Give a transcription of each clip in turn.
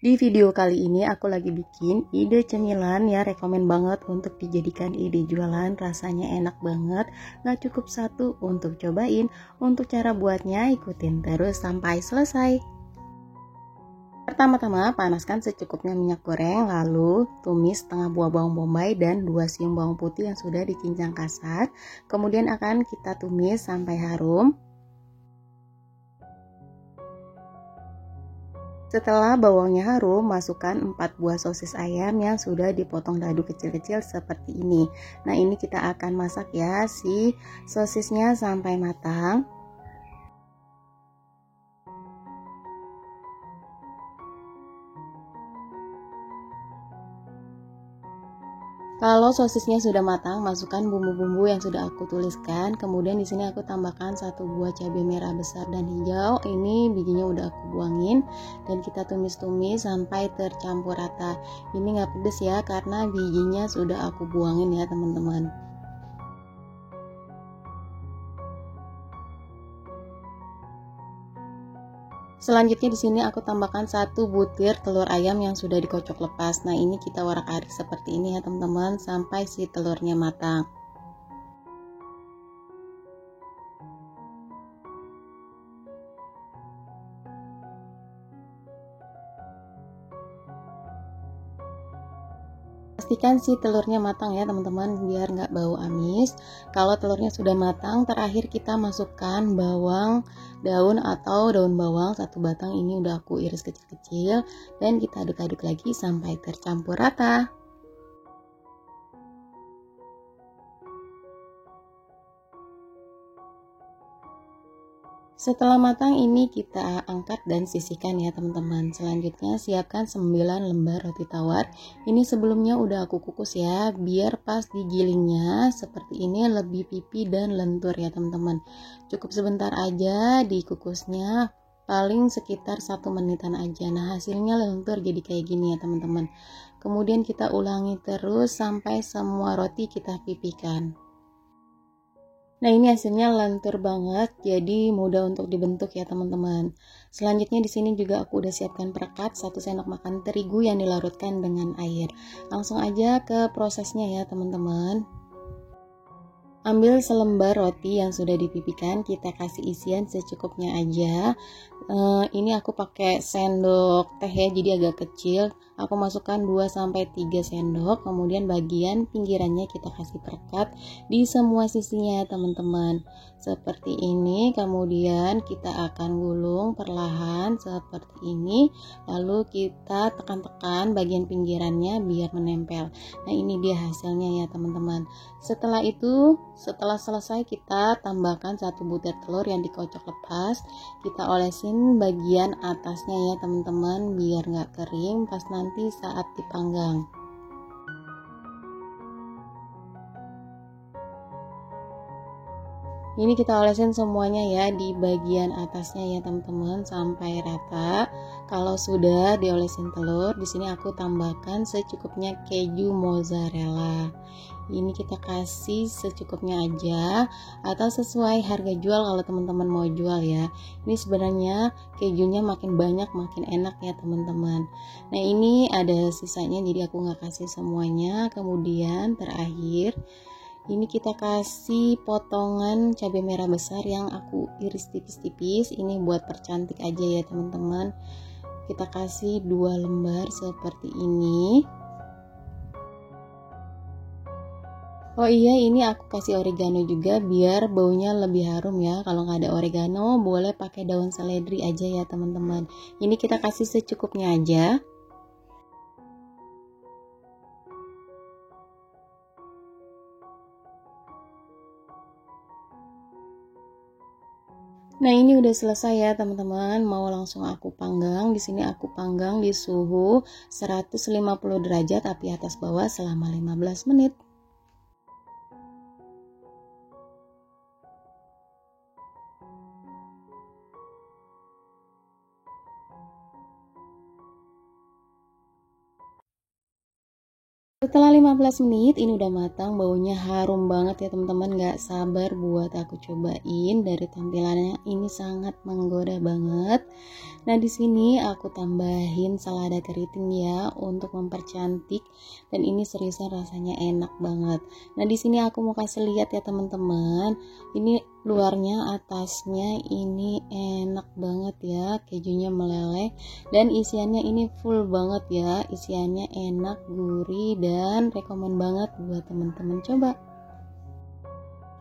Di video kali ini aku lagi bikin ide cemilan ya, rekomen banget untuk dijadikan ide jualan, rasanya enak banget, gak cukup satu untuk cobain. Untuk cara buatnya ikutin terus sampai selesai. Pertama-tama panaskan secukupnya minyak goreng, lalu tumis setengah buah bawang bombay dan 2 siung bawang putih yang sudah dicincang kasar. Kemudian akan kita tumis sampai harum. Setelah bawangnya harum, masukkan 4 buah sosis ayam yang sudah dipotong dadu kecil-kecil seperti ini. Nah, ini kita akan masak ya si sosisnya sampai matang. Kalau sosisnya sudah matang, masukkan bumbu-bumbu yang sudah aku tuliskan. Kemudian di sini aku tambahkan 1 buah cabai merah besar dan hijau. Ini bijinya udah aku buangin dan kita tumis-tumis sampai tercampur rata. Ini nggak pedes ya karena bijinya sudah aku buangin ya teman-teman. Selanjutnya di sini aku tambahkan 1 butir telur ayam yang sudah dikocok lepas. Nah, ini kita warak-arik seperti ini ya teman-teman sampai si telurnya matang. Pastikan si telurnya matang ya teman-teman biar nggak bau amis. Kalau telurnya sudah matang, terakhir kita masukkan bawang daun atau daun bawang 1 batang, ini udah aku iris kecil-kecil dan kita aduk-aduk lagi sampai tercampur rata. Setelah matang ini kita angkat dan sisihkan ya teman-teman. Selanjutnya siapkan 9 lembar roti tawar. Ini sebelumnya udah aku kukus ya, biar pas digilingnya seperti ini lebih pipi dan lentur ya teman-teman. Cukup sebentar aja dikukusnya, paling sekitar 1 menitan aja. Nah, hasilnya lentur jadi kayak gini ya teman-teman. Kemudian kita ulangi terus sampai semua roti kita pipihkan. Nah, ini hasilnya lentur banget, jadi mudah untuk dibentuk ya teman-teman. Selanjutnya di sini juga aku udah siapkan perekat 1 sendok makan terigu yang dilarutkan dengan air. Langsung aja ke prosesnya ya teman-teman. Ambil selembar roti yang sudah dipipihkan, kita kasih isian secukupnya aja. Ini aku pakai sendok teh ya, jadi agak kecil. Aku masukkan 2-3 sendok. Kemudian bagian pinggirannya kita kasih perekat di semua sisinya teman-teman. Seperti ini. Kemudian kita akan gulung perlahan seperti ini. Lalu kita tekan-tekan bagian pinggirannya biar menempel. Nah, ini dia hasilnya ya teman-teman. Setelah itu, setelah selesai kita tambahkan 1 butir telur yang dikocok lepas. Kita olesin bagian atasnya ya teman-teman biar nggak kering pas nanti saat dipanggang. Ini kita olesin semuanya ya di bagian atasnya ya teman-teman sampai rata. Kalau sudah diolesin telur, di sini aku tambahkan secukupnya keju mozzarella. Ini kita kasih secukupnya aja atau sesuai harga jual kalau teman-teman mau jual ya. Ini sebenarnya kejunya makin banyak makin enak ya teman-teman. Nah, ini ada sisanya jadi aku nggak kasih semuanya. Kemudian terakhir ini kita kasih potongan cabai merah besar yang aku iris tipis-tipis. Ini buat percantik aja ya teman-teman. Kita kasih 2 lembar seperti ini. Oh iya, ini aku kasih oregano juga biar baunya lebih harum ya. Kalau nggak ada oregano boleh pakai daun seledri aja ya teman-teman. Ini kita kasih secukupnya aja. Nah, ini udah selesai ya teman-teman. Mau langsung aku panggang. Di sini aku panggang di suhu 150 derajat api atas bawah selama 15 menit. Setelah 15 menit ini udah matang, baunya harum banget ya teman-teman, gak sabar buat aku cobain. Dari tampilannya ini sangat menggoda banget. Nah di sini aku tambahin selada keriting ya untuk mempercantik, dan ini seriusan rasanya enak banget. Nah di sini aku mau kasih lihat ya teman-teman, ini luarnya atasnya ini enak banget ya, kejunya meleleh dan isiannya ini full banget ya, isiannya enak, gurih, dan rekomen banget buat teman-teman coba.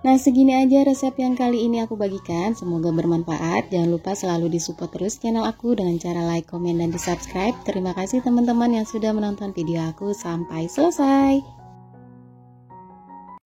Nah segini aja resep yang kali ini aku bagikan, semoga bermanfaat. Jangan lupa selalu disupport terus channel aku dengan cara like, komen, dan di subscribe. Terima kasih teman-teman yang sudah menonton video aku sampai selesai.